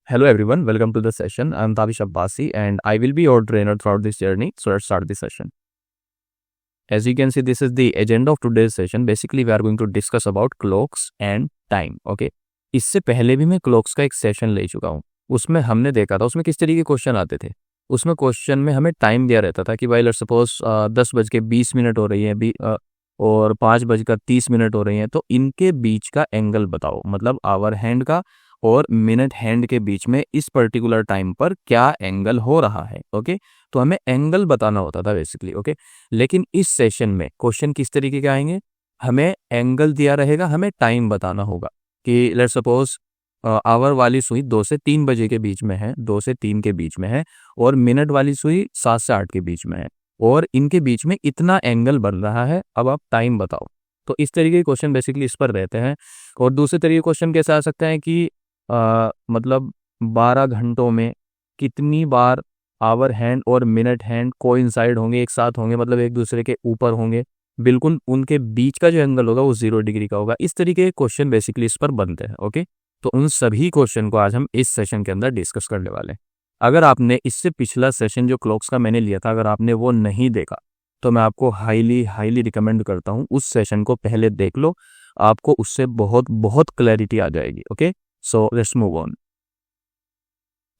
Hello everyone, welcome to the session. I'm Tavish Abbasi and I will be your trainer throughout this journey. So let's start the session. As you can see, this is the agenda of today's session. Basically, we are going to discuss about clocks and time. Okay. इससे पहले भी मैं clocks का एक session ले चुका हूँ. उसमें हमने देखा था उसमें किस तरीके के क्वेश्चन आते थे. उसमें क्वेश्चन में हमें टाइम दिया रहता था कि भाई लेट्स सपोज 10:20 हो रही है और 5:30 हो रही हैं, तो इनके बीच का एंगल बताओ. मतलब आवर हैंड का और मिनट हैंड के बीच में इस पर्टिकुलर टाइम पर क्या एंगल हो रहा है. ओके. तो हमें एंगल बताना होता था बेसिकली. ओके. लेकिन इस सेशन में क्वेश्चन किस तरीके के आएंगे, हमें एंगल दिया रहेगा, हमें टाइम बताना होगा कि लेट्स सपोज आवर वाली सुई 2 से 3 बजे के बीच में है, 2 से 3 के बीच में है, और मिनट वाली सुई 7 से 8 के बीच में है, और इनके बीच में इतना एंगल बन रहा है. अब आप टाइम बताओ. तो इस तरीके के क्वेश्चन बेसिकली इस पर रहते हैं. और दूसरे तरीके क्वेश्चन कैसे आ सकते हैं कि मतलब 12 घंटों में कितनी बार आवर हैंड और मिनट हैंड कोइंसाइड होंगे, एक साथ होंगे, मतलब एक दूसरे के ऊपर होंगे, बिल्कुल उनके बीच का जो एंगल होगा वो 0 डिग्री का होगा. इस तरीके के क्वेश्चन बेसिकली इस पर बनते हैं. ओके. तो उन सभी क्वेश्चन को आज हम इस सेशन के अंदर डिस्कस करने वाले हैं. अगर आपने इससे पिछला सेशन जो क्लॉक्स का मैंने लिया था, अगर आपने वो नहीं देखा तो मैं आपको हाईली रिकमेंड करता हूँ उस सेशन को पहले देख लो. आपको उससे बहुत बहुत क्लैरिटी आ जाएगी. Okay. So let's move on.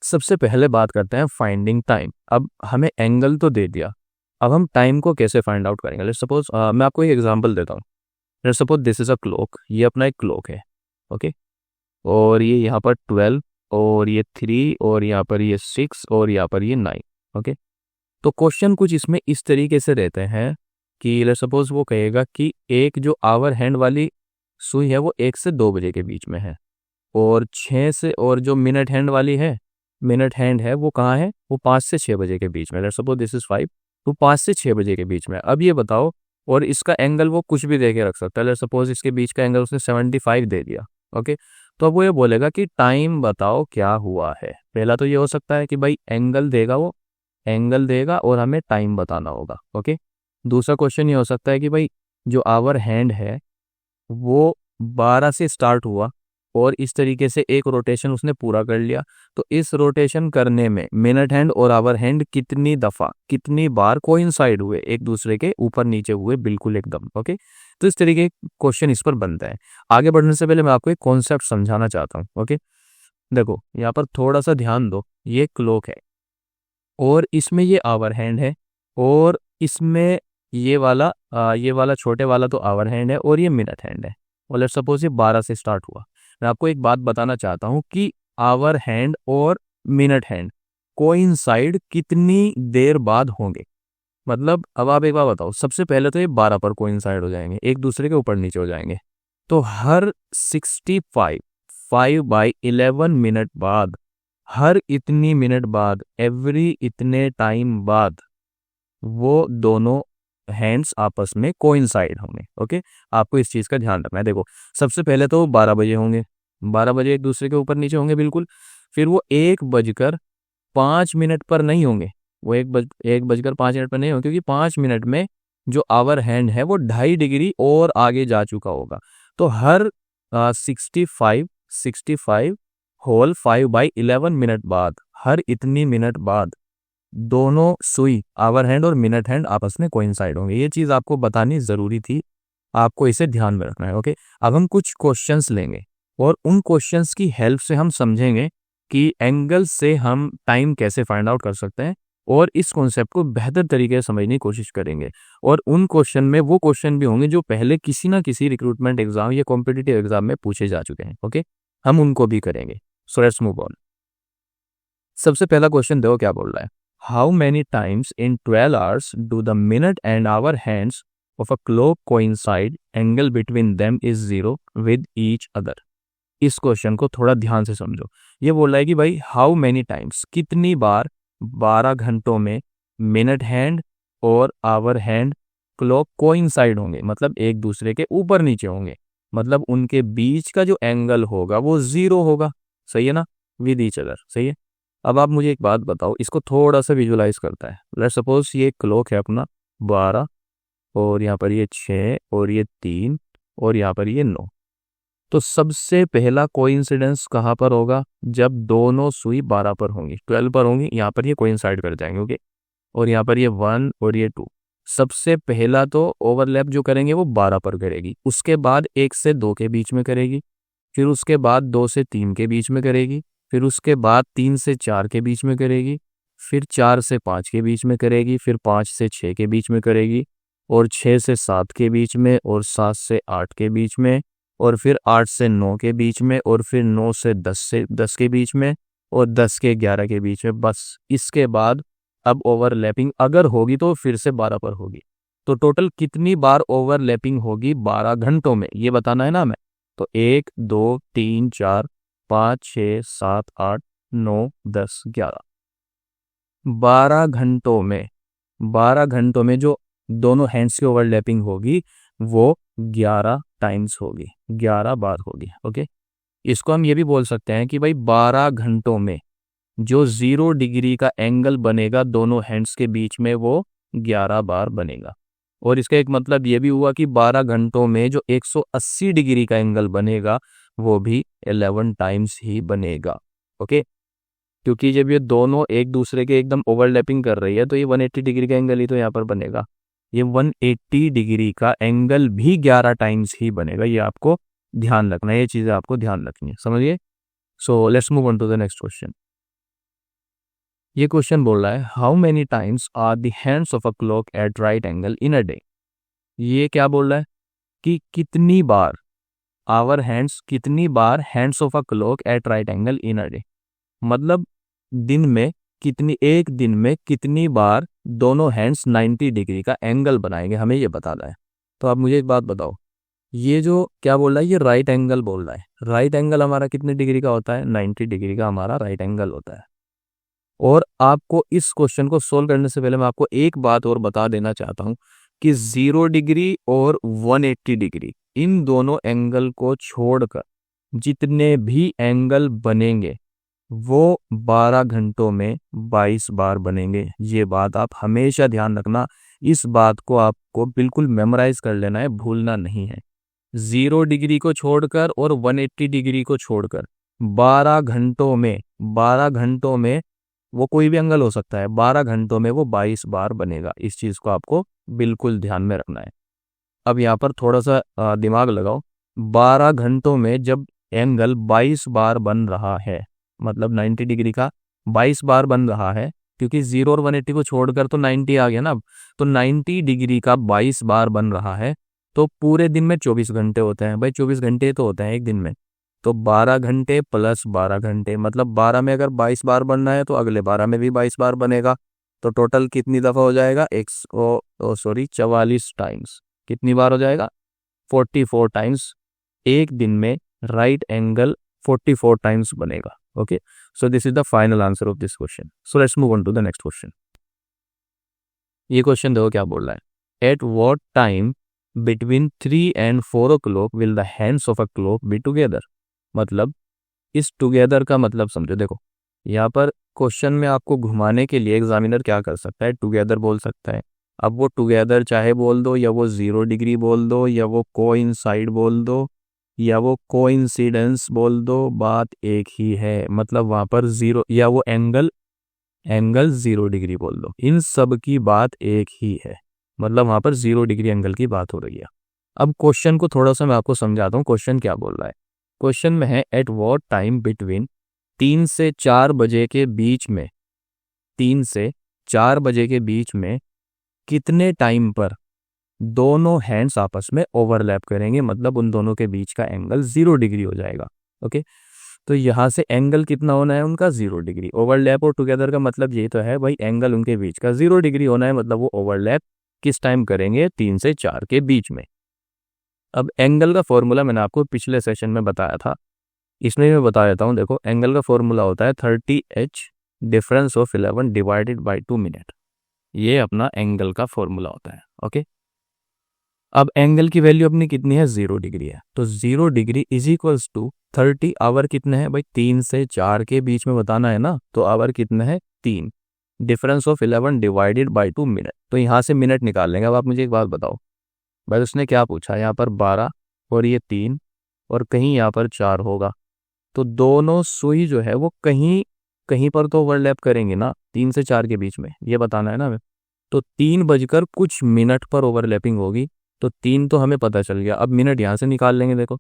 सबसे पहले बात करते हैं फाइंडिंग टाइम. अब हमें एंगल तो दे दिया, अब हम टाइम को कैसे फाइंड आउट करेंगे. लेट्स सपोज मैं आपको एक एग्जांपल देता हूँ. Let's suppose this is a clock. ये अपना एक क्लॉक है. ओके. और ये यहाँ पर 12 और ये 3 और यहाँ पर ये 6 और यहाँ पर ये 9. ओके. तो क्वेश्चन कुछ इसमें इस तरीके से रहते हैं कि लेट्स सपोज वो कहेगा कि एक जो आवर हैंड वाली सुई है वो 1 से 2 बजे के बीच में है, और 6 से, और जो मिनट हैंड वाली है, मिनट हैंड है वो कहाँ है, वो 5 से 6 बजे के बीच में. लेट्स सपोज दिस इज 5, तो 5 से 6 बजे के बीच में. अब ये बताओ, और इसका एंगल वो कुछ भी दे के रख सकता है. लेट्स सपोज इसके बीच का एंगल उसने 75 दे दिया. ओके. तो अब वो ये बोलेगा कि टाइम बताओ क्या हुआ है. पहला तो ये हो सकता है कि भाई एंगल देगा, वो एंगल देगा और हमें टाइम बताना होगा. ओके. दूसरा क्वेश्चन ये हो सकता है कि भाई जो आवर हैंड है वो 12 से स्टार्ट हुआ और इस तरीके से एक रोटेशन उसने पूरा कर लिया, तो इस रोटेशन करने में मिनट हैंड और आवर हैंड कितनी दफा, कितनी बार कोइंसाइड हुए, एक दूसरे के ऊपर नीचे हुए, बिल्कुल एकदम. ओके. तो इस तरीके क्वेश्चन इस पर बनता है. आगे बढ़ने से पहले मैं आपको एक कॉन्सेप्ट समझाना चाहता हूँ. ओके. देखो यहाँ पर थोड़ा सा ध्यान दो. ये क्लॉक है और इसमें ये आवर हैंड है, और इसमें ये वाला छोटे वाला तो आवर हैंड है और ये मिनट हैंड है. और लेट्स सपोज ये 12 से स्टार्ट हुआ. मैं आपको एक बात बताना चाहता हूँ कि आवर हैंड और मिनट हैंड कोइंसाइड कितनी देर बाद होंगे. मतलब अब आप एक बार बताओ, सबसे पहले तो ये 12 पर कोइंसाइड हो जाएंगे, एक दूसरे के ऊपर नीचे हो जाएंगे. तो हर 5/11 मिनट बाद, हर इतनी मिनट बाद, एवरी इतने टाइम बाद वो दोनों हैंड्स आपस में कोइंसाइड होंगे. ओके. आपको इस चीज़ का ध्यान रखना है. देखो सबसे पहले तो 12 बजे होंगे, 12 बजे एक दूसरे के ऊपर नीचे होंगे बिल्कुल. फिर वो 1:05 पर नहीं होंगे, वो 1:05 पर नहीं होंगे, क्योंकि 5 मिनट में जो आवर हैंड है वो 2.5 डिग्री और आगे जा चुका होगा. तो हर 65 होल 5/11 मिनट बाद, हर इतनी मिनट बाद दोनों सुई आवर हैंड और मिनट हैंड आपस में कोइंसाइड होंगे. ये चीज़ आपको बतानी ज़रूरी थी, आपको इसे ध्यान में रखना है. ओके. अब हम कुछ क्वेश्चंस लेंगे और उन क्वेश्चंस की हेल्प से हम समझेंगे कि एंगल से हम टाइम कैसे फाइंड आउट कर सकते हैं, और इस कॉन्सेप्ट को बेहतर तरीके से समझने की कोशिश करेंगे. और उन क्वेश्चन में वो क्वेश्चन भी होंगे जो पहले किसी ना किसी रिक्रूटमेंट एग्जाम या कॉम्पिटिटिव एग्जाम में पूछे जा चुके हैं. ओके. हम उनको भी करेंगे. सो लेट्स मूव ऑन. सबसे पहला क्वेश्चन देखो क्या बोल रहा है. How many times in 12 hours do the minute and hour hands of a clock coincide? Angle between them is 0 with each other. इस क्वेश्चन को थोड़ा ध्यान से समझो. ये बोल रहा है कि भाई हाउ मैनी टाइम्स, कितनी बार 12 घंटों में मिनट हैंड और आवर हैंड क्लॉक कोइंसाइड होंगे, मतलब एक दूसरे के ऊपर नीचे होंगे, मतलब उनके बीच का जो एंगल होगा वो 0 होगा. सही है ना. With each other. सही है. अब आप मुझे एक बात बताओ, इसको थोड़ा सा विजुलाइज करता है. लेट्स सपोज ये क्लॉक है अपना 12, और यहाँ पर ये 6 और ये 3 और यहाँ पर ये 9. तो सबसे पहला कोइंसिडेंस कहाँ पर होगा, जब दोनों सुई 12 पर होंगी, 12 पर होंगी, यहाँ पर ये कोइंसाइड कर जाएंगे, ओके। और यहाँ पर ये 1 और ये 2, सबसे पहला तो ओवरलैप जो करेंगे वो 12 पर करेगी, उसके बाद 1 से 2 के बीच में करेगी, फिर उसके बाद 2 से 3 के बीच में करेगी, फिर उसके बाद 3 से 4 के बीच में करेगी, फिर 4 से 5 के बीच में करेगी, फिर 5 से 6 के बीच में करेगी, और 6 से 7 के बीच में, और 7 से 8 के बीच में, और फिर 8 से 9 के बीच में, और फिर 9 से 10 के बीच में, और 10 के 11 के बीच में। बस इसके बाद अब ओवरलैपिंग अगर होगी तो फिर से 12 पर होगी। तो टोटल कितनी बार ओवरलैपिंग होगी 12 घंटों में, ये बताना है ना हमें। तो 1 2 3 4 5 6 7 8 9 10 11, 12 घंटों में जो दोनों हैंड्स की ओवरलैपिंग होगी वो 11 टाइम्स होगी, 11 बार होगी, ओके। इसको हम ये भी बोल सकते हैं कि भाई 12 घंटों में जो 0 डिग्री का एंगल बनेगा दोनों हैंड्स के बीच में वो 11 बार बनेगा। और इसका एक मतलब ये भी हुआ कि 12 घंटों में जो 180 डिग्री का एंगल बनेगा वो भी 11 टाइम्स ही बनेगा, ओके। क्योंकि जब ये दोनों एक दूसरे के एकदम ओवरलैपिंग कर रही है तो ये 180 डिग्री का एंगल ही तो यहाँ पर बनेगा। ये 180 डिग्री का एंगल भी 11 टाइम्स ही बनेगा, ये आपको ध्यान रखना है, ये चीज़ें आपको ध्यान रखनी है, समझिए। So let's move on to the next question. ये क्वेश्चन बोल रहा है how many times are the hands of a clock at right angle in a day. ये क्या बोल रहा है कि कितनी बार आवर हैंड्स, कितनी बार hands of a clock at right angle in a day, मतलब दिन में कितनी, एक दिन में कितनी बार दोनों हैंड्स 90 डिग्री का एंगल बनाएंगे, हमें ये बताना है। तो आप मुझे एक बात बताओ, ये जो क्या बोल रहा है ये राइट एंगल बोल रहा है। राइट एंगल हमारा कितने डिग्री का होता है, 90 डिग्री का हमारा राइट एंगल होता है। और आपको इस क्वेश्चन को सोल्व करने से पहले मैं आपको एक बात और बता देना चाहता हूं कि 0 डिग्री और 180 डिग्री इन दोनों एंगल को छोड़कर जितने भी एंगल बनेंगे वो 12 घंटों में 22 बार बनेंगे। ये बात आप हमेशा ध्यान रखना, इस बात को आपको बिल्कुल मेमोराइज कर लेना है, भूलना नहीं है। 0 डिग्री को छोड़कर और 180 डिग्री को छोड़कर 12 घंटों में, 12 घंटों में वो कोई भी एंगल हो सकता है, 12 घंटों में वो 22 बार बनेगा। इस चीज को आपको बिल्कुल ध्यान में रखना है। अब यहाँ पर थोड़ा सा दिमाग लगाओ, 12 घंटों में जब एंगल 22 बार बन रहा है, मतलब 90 डिग्री का 22 बार बन रहा है, क्योंकि 0 और 180 को छोड़कर तो 90 आ गया ना अब, तो 90 डिग्री का 22 बार बन रहा है। तो पूरे दिन में 24 घंटे होते हैं भाई, 24 घंटे तो होते हैं एक दिन में। तो 12 घंटे प्लस 12 घंटे, मतलब 12 में अगर 22 बार बनना है तो अगले 12 में भी 22 बार बनेगा। तो टोटल कितनी दफ़ा हो जाएगा, 44 टाइम्स। कितनी बार हो जाएगा, 44 टाइम्स। एक दिन में राइट एंगल 44 टाइम्स बनेगा, okay. So this is the final answer of this question. So let's move on to the next question. ये क्वेश्चन देखो क्या बोल रहा है, at what time between 3 and 4 o'clock will the hands of a clock be together. मतलब इस together का मतलब समझो। देखो यहाँ पर क्वेश्चन में आपको घुमाने के लिए एग्जामिनर क्या कर सकता है, टुगेदर बोल सकता है। अब वो टुगेदर चाहे बोल दो, या वो 0 डिग्री बोल दो, या वो कोइंसाइड बोल दो, या वो कोइंसिडेंस बोल दो, बात एक ही है। मतलब वहां पर 0, या वो एंगल 0 डिग्री बोल दो, इन सब की बात एक ही है। मतलब वहां पर 0 डिग्री एंगल की बात हो रही है। अब क्वेश्चन को थोड़ा सा मैं आपको समझाता हूँ, क्वेश्चन क्या बोल रहा है। क्वेश्चन में है एट व्हाट टाइम बिटवीन 3 से 4 बजे के बीच में, 3 से 4 बजे के बीच में कितने टाइम पर दोनों हैंड्स आपस में ओवरलैप करेंगे, मतलब उन दोनों के बीच का एंगल 0 डिग्री हो जाएगा, ओके। तो यहाँ से एंगल कितना होना है उनका, 0 डिग्री। ओवरलैप और टुगेदर का मतलब ये तो है भाई, एंगल उनके बीच का 0 डिग्री होना है, मतलब वो ओवरलैप किस टाइम करेंगे, 3 से 4 के बीच में। अब एंगल का फॉर्मूला मैंने आपको पिछले सेशन में बताया था, इसमें मैं बता देता हूँ। देखो एंगल का फॉर्मूला होता है 30h difference of 11 divided by 2 minute. ये अपना एंगल का फॉर्मूला होता है, ओके। अब एंगल की वैल्यू अपनी कितनी है, 0 डिग्री है। तो 0 degree is equals to 30 hour कितने हैं भाई, 3 से 4 के बीच में बताना है ना, तो आवर कितने हैं 3, difference of 11 divided by 2 minute. तो यहाँ से मिनट निकाल लेंगे। अब आप मुझे एक बात बताओ भाई, उसने क्या पूछा यहाँ पर 12 और ये 3, और कहीं यहाँ पर 4 होगा, तो दोनों सुई जो है वो कहीं कहीं पर तो ओवरलैप करेंगे ना, 3 से 4 के बीच में, ये बताना है ना हमें। तो 3 बजकर कुछ मिनट पर ओवरलैपिंग होगी, तो 3 तो हमें पता चल गया। अब मिनट यहाँ से निकाल लेंगे। देखो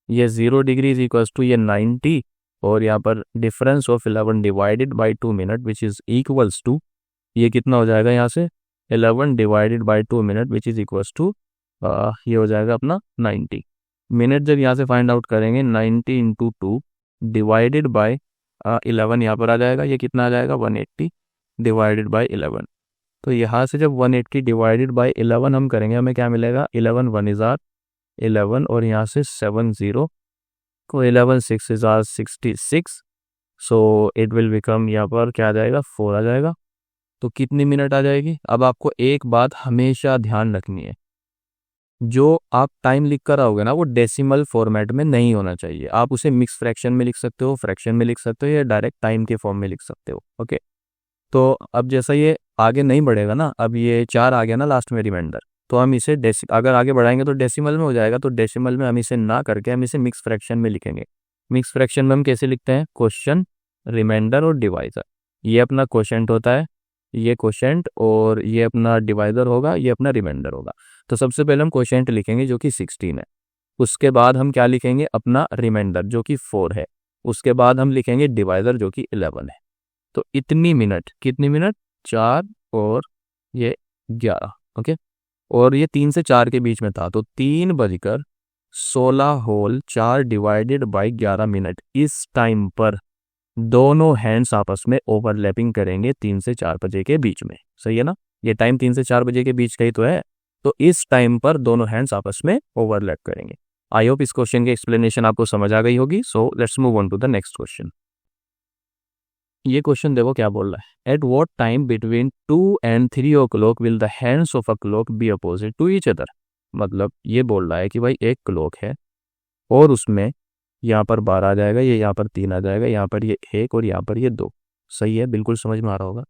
ये 0 डिग्री इज इक्वल्स टू ये 90, और यहाँ पर difference of 11 divided by 2 minute which is equals to, ये कितना हो जाएगा यहाँ से 11 divided by 2 minute which is equals to, ये हो जाएगा अपना 90 मिनट। जब यहाँ से फाइंड आउट करेंगे 90 इंटू 2 डिवाइडेड बाई 11 यहाँ पर आ जाएगा, ये कितना आ जाएगा 180 डिवाइडेड बाई 11। तो यहाँ से जब 180 डिवाइडेड बाई 11 हम करेंगे, हमें क्या मिलेगा 11 1 इज आर 11, और यहाँ से 7 0 को 11 6 is are 66, so it will become, यहाँ पर क्या आ जाएगा 4 आ जाएगा। तो कितनी मिनट आ जाएगी। अब आपको एक बात हमेशा ध्यान रखनी है, जो आप टाइम लिख कर आओगे ना वो डेसिमल फॉर्मेट में नहीं होना चाहिए। आप उसे मिक्स फ्रैक्शन में लिख सकते हो, फ्रैक्शन में लिख सकते हो, या डायरेक्ट टाइम के फॉर्म में लिख सकते हो। ओके, तो अब जैसा ये आगे नहीं बढ़ेगा ना, अब ये 4 आ गया ना लास्ट में रिमाइंडर, तो हम इसे अगर आगे बढ़ाएंगे तो डेसिमल में हो जाएगा, तो डेसिमल में हम इसे ना करके हम इसे मिक्स फ्रैक्शन में लिखेंगे। मिक्स फ्रैक्शन में हम कैसे लिखते हैं, क्वोशिएंट, रिमाइंडर और डिवाइजर। ये अपना क्वोशिएंट होता है, ये क्वोशिएंट, और ये अपना डिवाइजर होगा, ये अपना रिमाइंडर होगा। तो सबसे पहले हम क्वोशिएंट लिखेंगे जो कि 16 है, उसके बाद हम क्या लिखेंगे अपना रिमाइंडर जो कि 4 है, उसके बाद हम लिखेंगे डिवाइजर जो कि 11 है। तो इतनी मिनट, कितनी मिनट 4 और ये 11। ओके, और ये 3 से 4 के बीच में था, तो 3 बजकर 16 डिवाइडेड बाई 11 मिनट, इस टाइम पर दोनों हैंड्स आपस में ओवरलैपिंग करेंगे 3 से 4 बजे के बीच में। सही है ना, ये टाइम 3 से 4 बजे के बीच का ही तो है, तो इस टाइम पर दोनों हैंड्स आपस में ओवरलैप करेंगे। आई होप इस क्वेश्चन की एक्सप्लेनेशन आपको समझ आ गई होगी। So let's move on to the next question. ये क्वेश्चन देखो क्या बोल रहा है, at what time between 2 and 3 o'clock will the hands of a clock be opposite to each other. मतलब ये बोल रहा है कि भाई एक क्लॉक है और उसमें यहाँ पर 12 आ जाएगा, ये यहाँ पर 3 आ जाएगा, यहाँ पर ये 1 और यहाँ पर ये 2। सही है, बिल्कुल समझ में आ रहा होगा।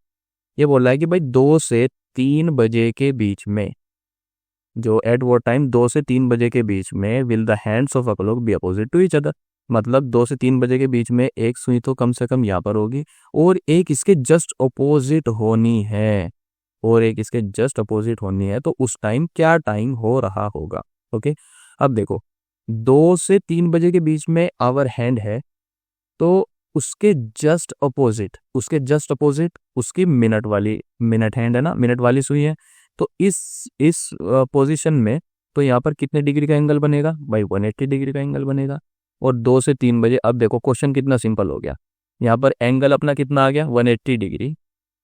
ये बोल रहा है कि भाई 2 से 3 बजे के बीच में, जो एट वो टाइम 2 से 3 बजे के बीच में will the hands of a clock be opposite to each other. मतलब 2 से 3 बजे के बीच में एक सुई तो कम से कम यहाँ पर होगी, और एक इसके जस्ट अपोजिट होनी है, और एक इसके जस्ट अपोजिट होनी है। तो उस टाइम क्या टाइम हो रहा होगा। ओके, अब देखो 2 से 3 बजे के बीच में आवर हैंड है, तो उसके जस्ट अपोजिट उसकी मिनट हैंड है ना, मिनट वाली सुई है। तो इस पोजीशन में तो यहाँ पर कितने डिग्री का एंगल बनेगा भाई, 180 डिग्री का एंगल बनेगा। और 2 से 3 बजे, अब देखो क्वेश्चन कितना सिंपल हो गया। यहाँ पर एंगल अपना कितना आ गया 180 डिग्री,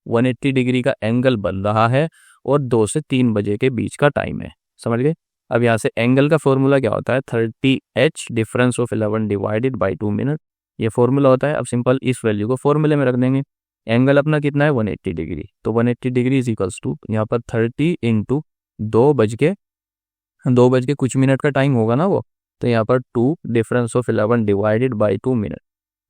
180 डिग्री का एंगल बन रहा है, और 2 से 3 बजे के बीच का टाइम है। समझ गए। अब यहाँ से एंगल का फॉर्मूला क्या होता है, 30h difference of 11 divided by 2 minute, ये फॉर्मूला होता है। अब सिंपल इस वैल्यू को फॉर्मूले में रख देंगे। एंगल अपना कितना है 180 डिग्री, तो 180 डिग्री इज इक्वल्स टू यहाँ पर 30 इंटू 2 बज के कुछ मिनट का टाइम होगा ना वो, तो यहाँ पर 2 difference of 11 divided by 2 minute,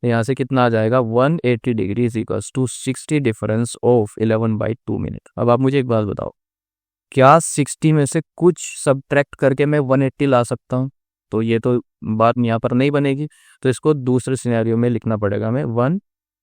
तो यहाँ से कितना आ जाएगा 180 degree is equals to 60 difference of 11 by 2 minute. अब आप मुझे एक बात बताओ, क्या 60 में से कुछ सब्ट्रैक्ट करके मैं 180 ला सकता हूँ? तो ये तो बात यहाँ पर नहीं बनेगी, तो इसको दूसरे सिनेरियो में लिखना पड़ेगा हमें।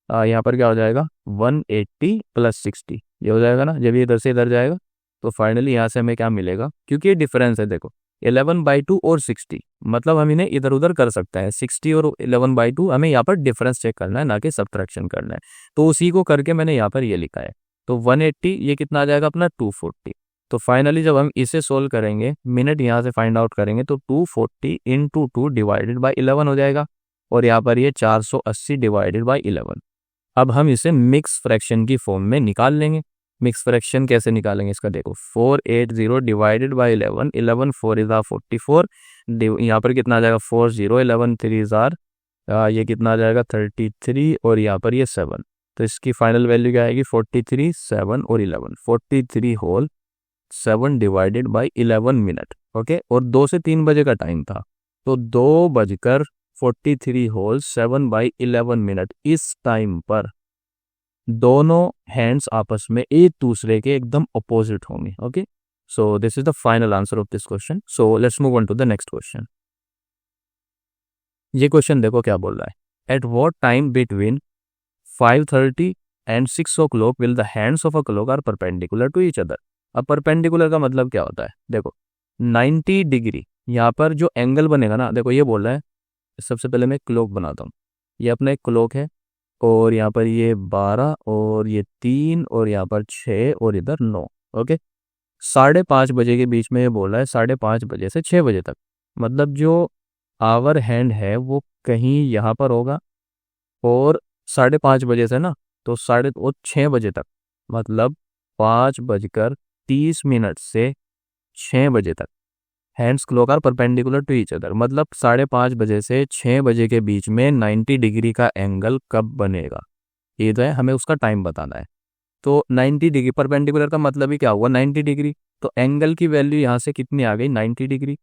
यहाँ पर क्या हो जाएगा 180 प्लस 60, ये हो जाएगा ना। जब ये इधर से इधर जाएगा तो फाइनली यहाँ से हमें क्या मिलेगा, क्योंकि ये डिफरेंस है देखो 11/2 और 60, मतलब हम इन्हें इधर उधर कर सकते हैं। 60 और 11/2 हमें यहाँ पर डिफरेंस चेक करना है, ना कि सब्ट्रैक्शन करना है। तो उसी को करके मैंने यहाँ पर ये लिखा है। तो 180 ये कितना आ जाएगा अपना 240। तो फाइनली जब हम इसे सोल्व करेंगे, मिनट यहाँ से फाइंड आउट करेंगे, तो 240 इंटू 2 डिवाइडेड बाई 11 हो जाएगा, और यहाँ पर ये 480 डिवाइडेड बाई 11। अब हम इसे मिक्स फ्रैक्शन की फॉर्म में निकाल लेंगे। मिक्स फ्रैक्शन कैसे निकालेंगे इसका देखो, 480 डिवाइडेड बाई 11, 11 4 इज 44, यहाँ पर कितना आ जाएगा 40, 11 3 इज ये कितना आ जाएगा 33, और यहाँ पर ये 7। तो इसकी फाइनल वैल्यू क्या आएगी 43, 7 और 11, 43 whole 7 divided by 11 minute. Okay, और 2 से 3 बजे का टाइम था, तो 2 बजकर 43 होल 7 बाई 11 मिनट, इस टाइम पर दोनों हैंड्स आपस में एक दूसरे के एकदम अपोजिट होंगे। Okay, so this is the final answer of this question. So let's move on to the next question. ये क्वेश्चन देखो क्या बोल रहा है, at what time between 5:30 and 6 o'clock will the hands of a clock are perpendicular to each other. अब perpendicular का मतलब क्या होता है, देखो 90 डिग्री यहाँ पर जो एंगल बनेगा ना, देखो ये बोल रहा है, सबसे पहले मैं क्लॉक बनाता हूँ। ये अपना एक क्लॉक है और यहाँ पर ये 12 और ये 3 और यहाँ पर 6 और इधर 9। ओके, 5:30 बजे के बीच में ये बोल रहा है 5:30 बजे से 6 बजे तक। मतलब जो आवर हैंड है वो कहीं यहाँ पर होगा और 5:30 बजे से ना तो 6 बजे तक, मतलब 5:30 से 6 बजे तक hands clock are perpendicular to each other. मतलब 5:30 बजे से 6 बजे के बीच में 90 डिग्री का एंगल कब बनेगा, ये तो है, हमें उसका टाइम बताना है। तो 90 डिग्री परपेंडिकुलर का मतलब ही क्या हुआ, 90 डिग्री। तो एंगल की वैल्यू यहाँ से कितनी आ गई, 90 डिग्री।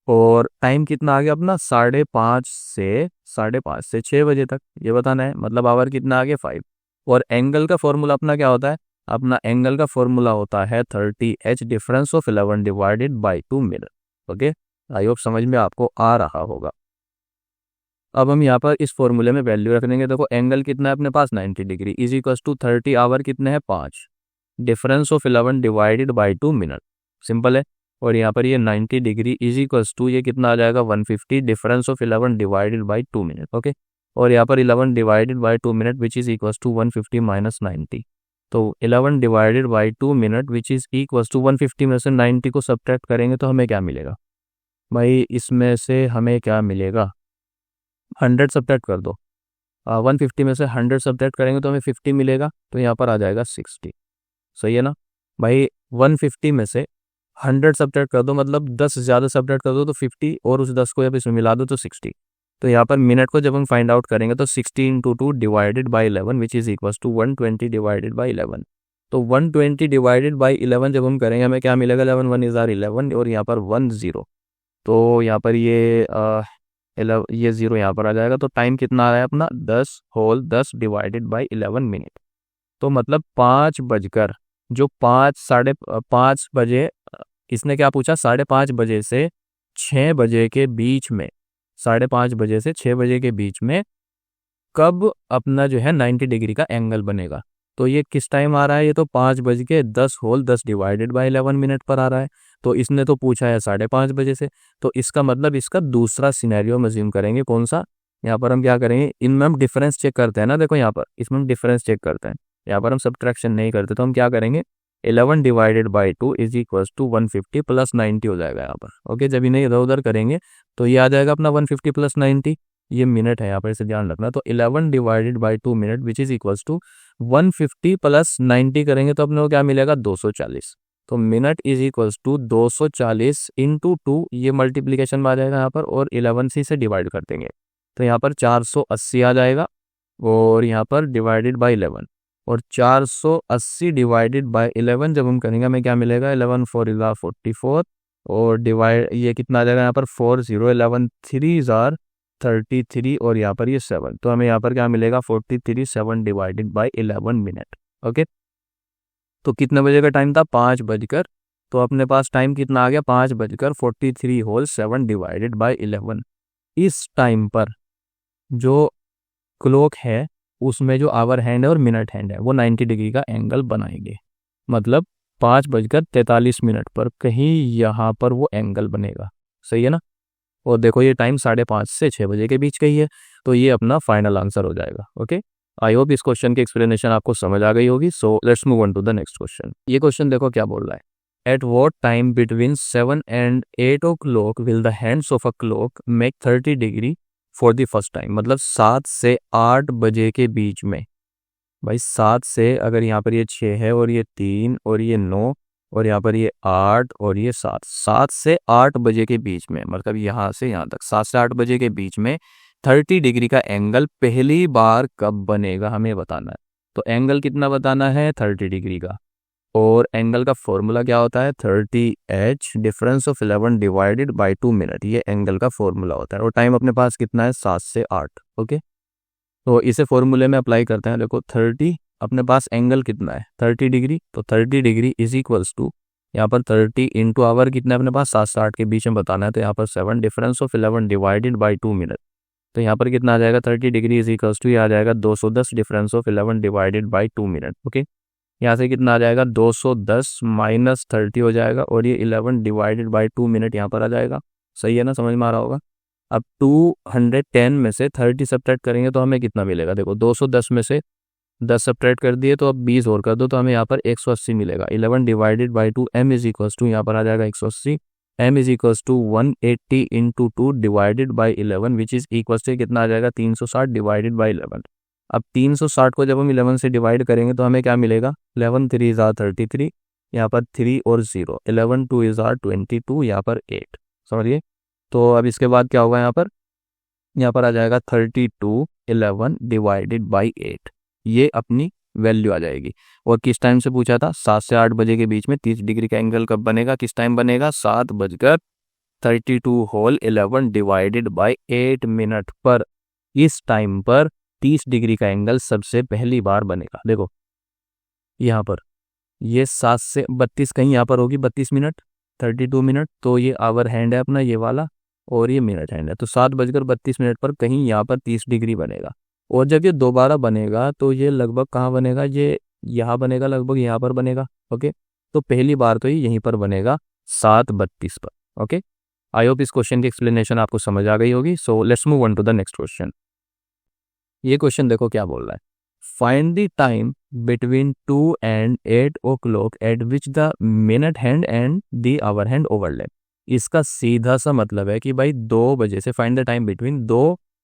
और टाइम कितना आ गया अपना, 5:30 से 6 बजे तक, ये बताना है। मतलब आवर कितना आ गया, 5। और एंगल का फॉर्मूला अपना क्या होता है, अपना एंगल का फॉर्मूला होता है 30h difference of 11 divided by 2 minute. Okay, I hope समझ में आपको आ रहा होगा। अब हम यहाँ पर इस फॉर्मूले में वैल्यू रख देंगे। देखो एंगल कितना है अपने पास, 90 degree, is equal to 30 hour कितने हैं, 5 difference of 11 divided by 2 minute, simple है। और यहाँ पर ये 90 डिग्री इज इक्वल्स टू ये कितना आ जाएगा, 150 difference of 11 divided by 2 minute. Okay, और यहाँ पर 11 divided by 2 minute which is equals to 150 minus 90। तो 11 divided by 2 minute which is equals to 150 में से 90 को सब्ट्रैक्ट करेंगे तो हमें क्या मिलेगा भाई, इसमें से हमें क्या मिलेगा, 100 सब्ट्रैक्ट कर दो। 150 में से 100 सब्ट्रैक्ट करेंगे तो हमें 50 मिलेगा, तो यहाँ पर आ जाएगा 60। सही है ना भाई, 150 में से 100 सब्ट्रैक्ट कर दो, मतलब 10 ज़्यादा सब्ट्रैक्ट कर दो तो 50 और उस 10 को यहाँ पे इसमें मिला दो तो 60। तो यहाँ पर मिनट को जब हम फाइंड आउट करेंगे तो 60 into 2 divided by 11 which is equal to 120 divided by 11। तो 120 डिवाइडेड बाई 11 जब हम करेंगे हमें क्या मिलेगा, 11 1 इज़ आर 11 और यहाँ पर 1 0। तो यहाँ पर ये 0 यहाँ पर आ जाएगा। तो टाइम कितना आ रहा है अपना, 10 डिवाइडेड बाई 11 मिनट। तो मतलब 5 बजकर जो 5 बजे, इसने क्या पूछा, 5:30 बजे से 6 बजे के बीच में, 5:30 बजे से 6 बजे के बीच में कब अपना जो है 90 डिग्री का एंगल बनेगा। तो ये किस टाइम आ रहा है, ये तो 5:10 डिवाइडेड बाई 11 मिनट पर आ रहा है। तो इसने तो पूछा है 5:30 बजे से, तो इसका मतलब इसका दूसरा सिनेरियो में अज्यूम करेंगे। कौन सा, यहाँ पर हम क्या करेंगे, इनमें हम डिफरेंस चेक करते हैं ना, देखो यहाँ पर इसमें हम डिफरेंस चेक करते हैं, यहाँ पर हम सब्ट्रैक्शन नहीं करते। तो हम क्या करेंगे, 11 divided by 2 is equal to 150 plus 90 हो जाएगा यहाँ पर। ओके, जब इन्हें इधर उधर करेंगे तो ये आ जाएगा अपना 150 प्लस 90, ये मिनट है यहाँ पर, इसे ध्यान रखना। तो 11 divided by 2 minute which is equal to 150 plus 90 करेंगे तो अपने को क्या मिलेगा, 240। तो minute is equals to 240 into 2, ये मल्टीप्लीकेशन में आ जाएगा यहाँ पर, और 11 से डिवाइड कर देंगे तो यहाँ पर 480 आ जाएगा, और यहाँ पर डिवाइडेड बाई 11, और 480 डिवाइडेड बाई 11 जब हम करेंगे हमें क्या मिलेगा, 11 4 इज़ार 44, और डिवाइड ये कितना आ जाएगा यहाँ पर 4 0 11 3 इज़ार 33, और यहाँ पर ये 7। तो हमें यहाँ पर क्या मिलेगा, 43 7 डिवाइडेड बाई 11 मिनट। ओके, तो कितने बजे का टाइम था, 5 बजकर, तो अपने पास टाइम कितना आ गया, 5:43 होल 7 डिवाइडेड बाई 11। इस टाइम पर जो क्लॉक है उसमें जो आवर हैंड है और मिनट हैंड है वो 90 डिग्री का एंगल बनाएंगे। मतलब 5:43 पर कहीं यहाँ पर वो एंगल बनेगा। सही है ना, और देखो ये टाइम 5:30 से 6 बजे के बीच का ही है, तो ये अपना फाइनल आंसर हो जाएगा। ओके, आई होप इस क्वेश्चन की एक्सप्लेनेशन आपको समझ आ गई होगी। So let's move on to the next question. ये क्वेश्चन देखो क्या बोल रहा है, at what time between 7 and 8 o'clock will the hands of a clock make 30 degree for the first time. मतलब 7 से 8 बजे के बीच में, भाई 7 से, अगर यहाँ पर ये 6 है और ये 3 और ये 9 और यहाँ पर ये 8 और ये 7 से 8 बजे के बीच में, मतलब यहाँ से यहाँ तक 7 से 8 बजे के बीच में 30 डिग्री का एंगल पहली बार कब बनेगा हमें बताना है। तो एंगल कितना बताना है, 30 डिग्री का, और एंगल का फॉर्मूला क्या होता है, 30h difference of 11 divided by 2 minute, ये एंगल का फॉर्मूला होता है। और टाइम अपने पास कितना है, 7 से 8। ओके, तो इसे फॉर्मूले में अप्लाई करते हैं। देखो 30, अपने पास एंगल कितना है, 30 डिग्री, तो 30 डिग्री इज इक्वल्स टू यहाँ पर 30 इंटू आवर कितना है अपने पास, 7 से 8 के बीच में बताना है, तो यहाँ पर 7 difference of 11 divided by 2 minute. तो यहाँ पर कितना आ जाएगा 30 डिग्री इज इक्वल्स टू, ये आ जाएगा 210 difference of 11 divided by 2 minute. Okay, यहाँ से कितना आ जाएगा 210 माइनस 30 हो जाएगा और ये 11 डिवाइडेड बाई 2 मिनट यहाँ पर आ जाएगा। सही है ना, समझ में आ रहा होगा। अब 210 में से 30 सब्ट्रैक्ट करेंगे तो हमें कितना मिलेगा, देखो 210 में से 10 सब्ट्रैक्ट कर दिए तो अब 20 और कर दो तो हमें यहाँ पर 180 मिलेगा। 11 divided by 2 m is equals to, यहाँ पर आ जाएगा 180, m is equals to 180 into 2 divided by 11 which is equals to कितना आ जाएगा 360 डिवाइडेड बाई 11। अब 360 को जब हम 11 से डिवाइड करेंगे तो हमें क्या मिलेगा, 11 3 इज आर 33, यहाँ पर 3 और 0, 11 2 इज आर 22, यहाँ पर 8। समझिए। तो अब इसके बाद क्या होगा, यहाँ पर आ जाएगा 32 11 डिवाइडेड बाई 8, ये अपनी वैल्यू आ जाएगी। और किस टाइम से पूछा था, 7 से 8 बजे के बीच में 30 डिग्री का एंगल कब बनेगा, किस टाइम बनेगा, 7:32 होल 11 डिवाइडेड बाई 8 मिनट पर। इस टाइम पर 30 डिग्री का एंगल सबसे पहली बार बनेगा। देखो यहाँ पर ये 7 से 32 कहीं यहाँ पर होगी 32 मिनट 32 मिनट, तो ये आवर हैंड है अपना ये वाला और ये मिनट हैंड है, तो 7:32 पर कहीं यहाँ पर 30 डिग्री बनेगा। और जब ये दोबारा बनेगा तो ये लगभग कहाँ बनेगा, ये यहाँ बनेगा, लगभग यहाँ पर बनेगा। ओके, तो पहली बार तो ये यहीं पर बनेगा 7:32 पर। ओके, आई होप इस क्वेश्चन की एक्सप्लेनेशन आपको समझ आ गई होगी। So let's move on to the next question. ये क्वेश्चन देखो क्या बोल रहा है, find the time between 2 and 8 o'clock at which the minute hand and the hour hand overlap. इसका सीधा सा मतलब है कि भाई 2 बजे से, फाइंड द टाइम बिटवीन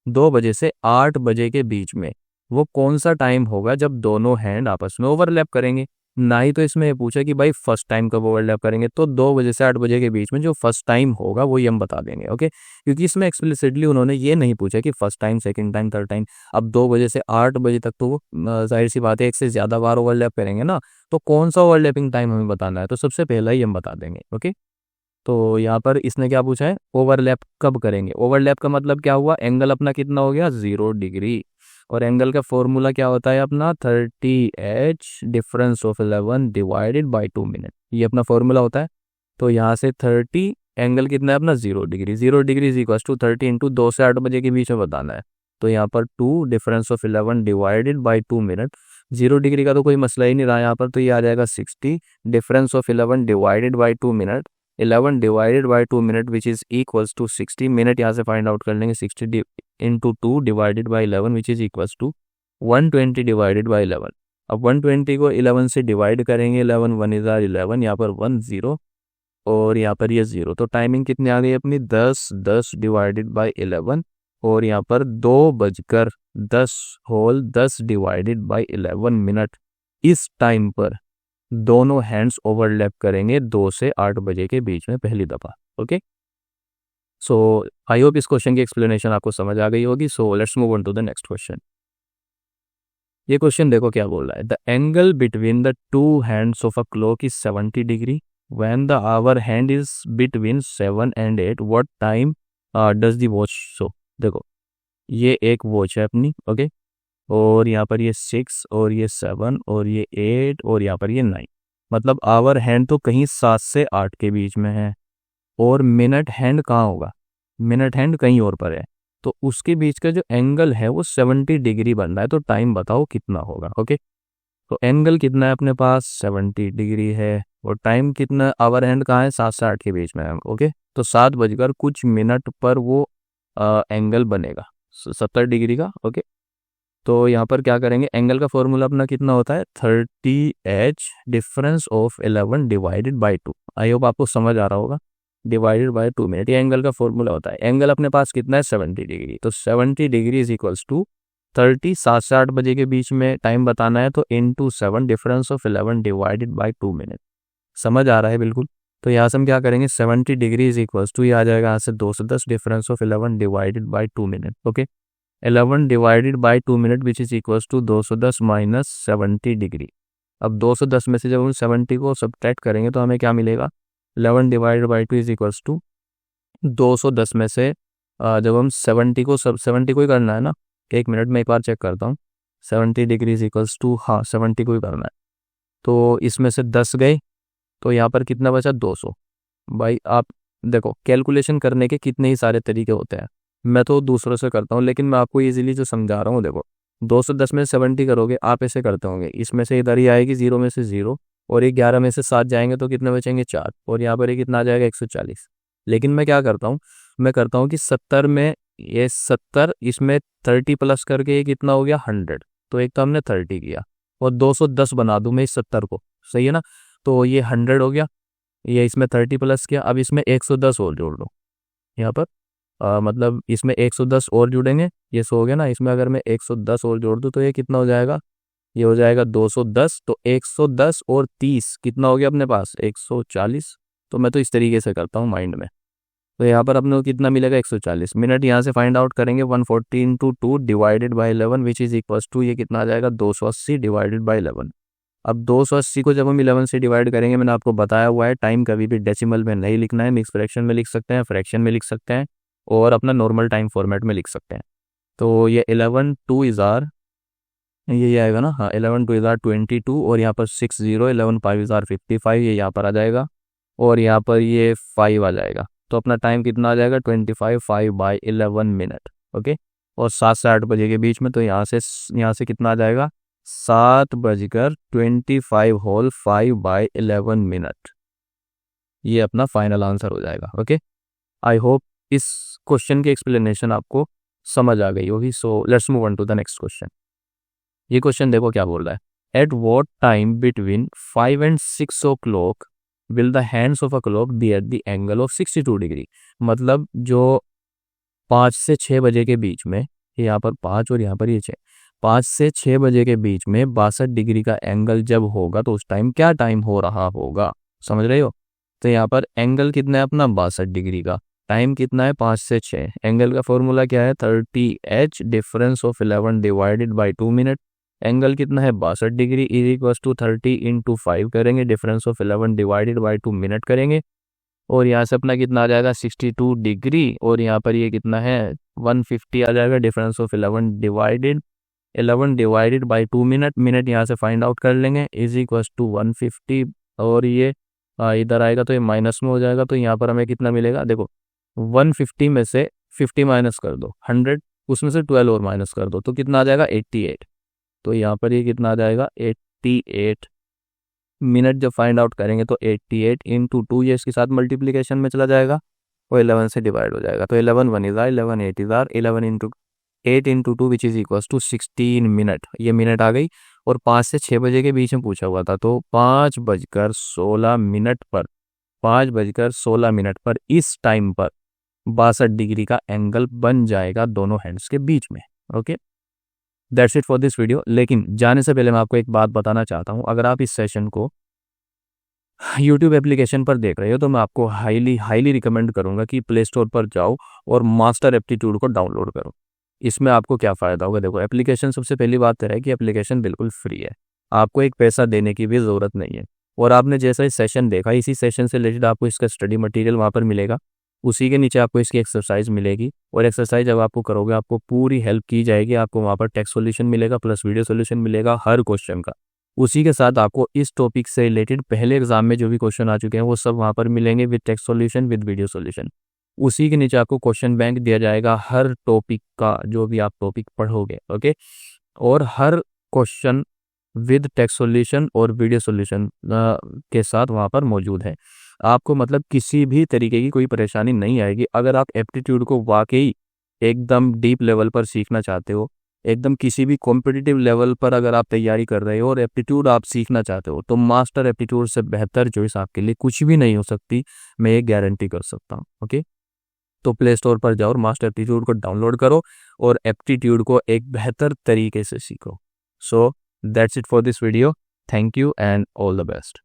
2 बजे से 8 बजे के बीच में वो कौन सा टाइम होगा जब दोनों हैंड आपस में ओवरलैप करेंगे। ना ही तो इसमें ये पूछा कि भाई फर्स्ट टाइम कब ओवरलैप करेंगे, तो 2 बजे से 8 बजे के बीच में जो फर्स्ट टाइम होगा वो हम बता देंगे। ओके, क्योंकि इसमें एक्सप्लिसिटली उन्होंने ये नहीं पूछा कि first time, second time, third time. अब 2 बजे से 8 बजे तक तो वो जाहिर सी बात है एक से ज़्यादा बार ओवरलैप करेंगे ना, तो कौन सा ओवरलैपिंग टाइम हमें बताना है, तो सबसे पहला ही हम बता देंगे। ओके, तो यहाँ पर इसने क्या पूछा है, ओवरलैप कब करेंगे। ओवरलैप का मतलब क्या हुआ, एंगल अपना कितना हो गया 0 डिग्री, और एंगल का फॉर्मूला क्या होता है अपना 30h difference of 11 divided by 2 minute, ये अपना फॉर्मूला होता है। तो यहाँ से 30 एंगल कितना है अपना 0 degree, 0 degree is equal to 30 into 2 से 8 बजे के बीच में बताना है। तो यहाँ पर 2 difference of 11 divided by 2 minute, 0 degree का तो कोई मसला ही नहीं रहा यहाँ पर, तो ये आ जाएगा 60 difference of 11 divided by 2 minute, 11 divided by 2 minute which is equals to 60 minute, यहाँ से फाइंड आउट कर लेंगे 60 into 2 divided by 11 which is equals to 120 divided by 11। अब 120 को 11 से डिवाइड करेंगे, 11 1 इज आर 11, यहाँ पर 1 0 और यहाँ पर ये 0, तो टाइमिंग कितनी आ गई अपनी 10 डिवाइडेड बाई 11, और यहाँ पर 2:10 होल 10 डिवाइडेड बाई 11 मिनट। इस टाइम पर दोनों हैंड्स ओवरलैप करेंगे 2 से 8 बजे के बीच में पहली दफा। ओके, सो आई होप इस क्वेश्चन की एक्सप्लेनेशन आपको समझ आ गई होगी। So let's move on to the next question. ये क्वेश्चन देखो क्या बोल रहा है, the angle between the 2 hands of a clock is 70 degree when the hour hand is between 7 and 8, what time does the watch show. देखो ये एक watch है अपनी, ओके, और यहाँ पर ये 6 और ये 7 और ये 8 और यहाँ पर ये 9, मतलब आवर हैंड तो कहीं 7 से 8 के बीच में है, और मिनट हैंड कहाँ होगा, मिनट हैंड कहीं और पर है, तो उसके बीच का जो एंगल है वो 70 डिग्री बन रहा है, तो टाइम बताओ कितना होगा। ओके, तो एंगल कितना है अपने पास 70 डिग्री है, और टाइम कितना, आवर हैंड कहाँ है 7 से 8 के बीच में है। ओके, तो 7 बजकर कुछ मिनट पर वो एंगल बनेगा 70 डिग्री का। ओके, तो यहाँ पर क्या करेंगे, एंगल का फॉर्मूला अपना कितना होता है 30h difference of 11 divided by 2। I hope आपको समझ आ रहा होगा, डिवाइडेड बाई 2 मिनट, ये एंगल का फॉर्मूला होता है। एंगल अपने पास कितना है 70 डिग्री, तो 70 डिग्री इज इक्वल्स टू 30, 7 से 8 बजे के बीच में टाइम बताना है, तो into 7 difference of 11 divided by 2 minute. समझ आ रहा है बिल्कुल। तो यहाँ से हम क्या करेंगे 70 डिग्री इज इक्वल्स टू, ये आ जाएगा यहाँ से 210 difference of 11 divided by 2 minute. Okay, 11 divided by 2 minute which is equals to 210 minus 70 degree. अब 210 में से जब हम 70 को सब्ट्रैक्ट करेंगे तो हमें क्या मिलेगा, 11 divided by 2 is equals to 210 में से जब हम 70 को ही करना है ना, एक मिनट में एक बार चेक करता हूँ, 70 डिग्री इज इक्वल्स टू, हाँ 70 को ही करना है, तो इसमें से 10 गए तो यहाँ पर कितना बचा 200। भाई आप देखो कैलकुलेशन करने के कितने ही सारे तरीके होते हैं, मैं तो दूसरों से करता हूँ, लेकिन मैं आपको इजीली जो समझा रहा हूँ, देखो 210 में 70 करोगे, आप ऐसे करते होंगे, इसमें से इधर ही आएगी 0 में से 0, और ये 11 में से 7 जाएंगे तो कितने बचेंगे 4, और यहाँ पर ये कितना आ जाएगा 140। लेकिन मैं क्या करता हूँ, मैं करता हूँ कि 70 में ये 70, इसमें 30 प्लस करके ये कितना हो गया 100, तो एक तो हमने 30 किया, और 210 बना दूं मैं इस 70 को, सही है ना, तो ये 100 हो गया, ये इसमें 30 प्लस किया, अब इसमें 110 और जोड़ लो यहाँ पर, मतलब इसमें 110 और जुड़ेंगे, ये 100 हो गया ना, इसमें अगर मैं 110 और जोड़ दूं तो ये कितना हो जाएगा, ये हो जाएगा 210, तो 110 और 30 कितना हो गया अपने पास 140। तो मैं तो इस तरीके से करता हूँ माइंड में। तो यहाँ पर अपने को कितना मिलेगा 140 मिनट, यहाँ से फाइंड आउट करेंगे 140 into 2 divided by 11 which is equal to, ये कितना आ जाएगा 280 डिवाइडेड बाई 11। अब 280 को जब हम 11 से डिवाइड करेंगे, मैंने आपको बताया हुआ है टाइम कभी भी डेसिमल में नहीं लिखना है, मिक्स फ्रैक्शन में लिख सकते हैं, फ्रैक्शन में लिख सकते हैं, और अपना नॉर्मल टाइम फॉर्मेट में लिख सकते हैं। तो ये 11 2 इज आर, ये आएगा ना, हाँ 11 2 इज आर 22, और यहाँ पर 60, 11 5 इज आर 55, ये यहाँ पर आ जाएगा, और यहाँ पर ये 5 आ जाएगा, तो अपना टाइम कितना आ जाएगा 25 5 बाई 11 मिनट। ओके, और 7 से 8 बजे के बीच में, तो यहाँ से कितना आ जाएगा 7:25 होल 5 बाई 11 मिनट, ये अपना फाइनल आंसर हो जाएगा। ओके, आई होप इस क्वेश्चन की एक्सप्लेनेशन आपको समझ आ गई होगी। So let's move on to the next question. ये क्वेश्चन देखो क्या बोल रहा है, at what time between 5 and 6 o'clock will the hands of a clock be at the angle of 62 degree. मतलब जो 5 से 6 बजे के बीच में, यहाँ पर 5 और यहाँ पर ये 6, 5 से 6 बजे के बीच में 62 डिग्री का एंगल जब होगा तो उस टाइम क्या टाइम हो रहा होगा, समझ रहे हो। तो यहाँ पर एंगल कितना है अपना 62 डिग्री का, टाइम कितना है 5 से 6, एंगल का फॉर्मूला क्या है 30h difference of 11 divided by 2 minute, angle कितना है 62 degree is equal to 30 into 5 करेंगे, difference of 11 divided by 2 minute करेंगे, और यहाँ से अपना कितना आ जाएगा 62 डिग्री, और यहाँ पर ये कितना है 150 आ जाएगा, difference of 11 divided by 2 minute, minute यहाँ से फाइंड आउट कर लेंगे, इज इक्वल टू 150, और ये इधर आएगा तो ये माइनस में हो जाएगा, तो यहाँ पर हमें कितना मिलेगा, देखो 150 में से 50 माइनस कर दो 100, उसमें से 12 और माइनस कर दो तो कितना आ जाएगा 88, तो यहाँ पर ये कितना आ जाएगा 88 मिनट जब फाइंड आउट करेंगे तो 88 इंटू 2, ये इसके साथ मल्टीप्लीकेशन में चला जाएगा, वो 11 से डिवाइड हो जाएगा, तो 11 1 is or 11 8 is or 11 into 8 into 2 which is equal to 16 minute, ये मिनट आ गई, और 5 से 6 बजे के बीच में पूछा हुआ था, तो 5:16 पर 5:16 पर इस टाइम पर 62 डिग्री का एंगल बन जाएगा दोनों हैंड्स के बीच में। Okay, that's it for this video. लेकिन जाने से पहले मैं आपको एक बात बताना चाहता हूँ, अगर आप इस सेशन को यूट्यूब एप्लीकेशन पर देख रहे हो तो मैं आपको हाईली रिकमेंड करूंगा कि प्ले स्टोर पर जाओ और मास्टर एप्टीट्यूड को डाउनलोड करो। इसमें आपको क्या फ़ायदा होगा, देखो एप्लीकेशन, सबसे पहली बात है कि एप्लीकेशन बिल्कुल फ्री है, आपको एक पैसा देने की भी ज़रूरत नहीं है, और आपने जैसा ही सेशन देखा, इसी सेशन से रिलेटेड आपको इसका स्टडी मटेरियल वहाँ पर मिलेगा, उसी के नीचे आपको इसकी एक्सरसाइज मिलेगी, और एक्सरसाइज जब आपको करोगे आपको पूरी हेल्प की जाएगी, आपको वहाँ पर टेक्स्ट सॉल्यूशन मिलेगा प्लस वीडियो सॉल्यूशन मिलेगा हर क्वेश्चन का। उसी के साथ आपको इस टॉपिक से रिलेटेड पहले एग्जाम में जो भी क्वेश्चन आ चुके हैं वो सब वहाँ पर मिलेंगे with text solution with video solution. उसी के नीचे आपको क्वेश्चन बैंक दिया जाएगा हर टॉपिक का, जो भी आप टॉपिक पढ़ोगे। ओके, और हर क्वेश्चन विद टेक्स्ट सॉल्यूशन और वीडियो सॉल्यूशन के साथ वहाँ पर मौजूद है। आपको मतलब किसी भी तरीके की कोई परेशानी नहीं आएगी। अगर आप एप्टीट्यूड को वाकई एकदम डीप लेवल पर सीखना चाहते हो, एकदम किसी भी कॉम्पिटिटिव लेवल पर अगर आप तैयारी कर रहे हो और एप्टीट्यूड आप सीखना चाहते हो, तो मास्टर एप्टीट्यूड से बेहतर चॉइस आपके लिए कुछ भी नहीं हो सकती, मैं ये गारंटी कर सकता हूँ। ओके, तो प्ले स्टोर पर जाओ और मास्टर एप्टीट्यूड को डाउनलोड करो और एप्टीट्यूड को एक बेहतर तरीके से सीखो। So that's it for this video. Thank you and all the best.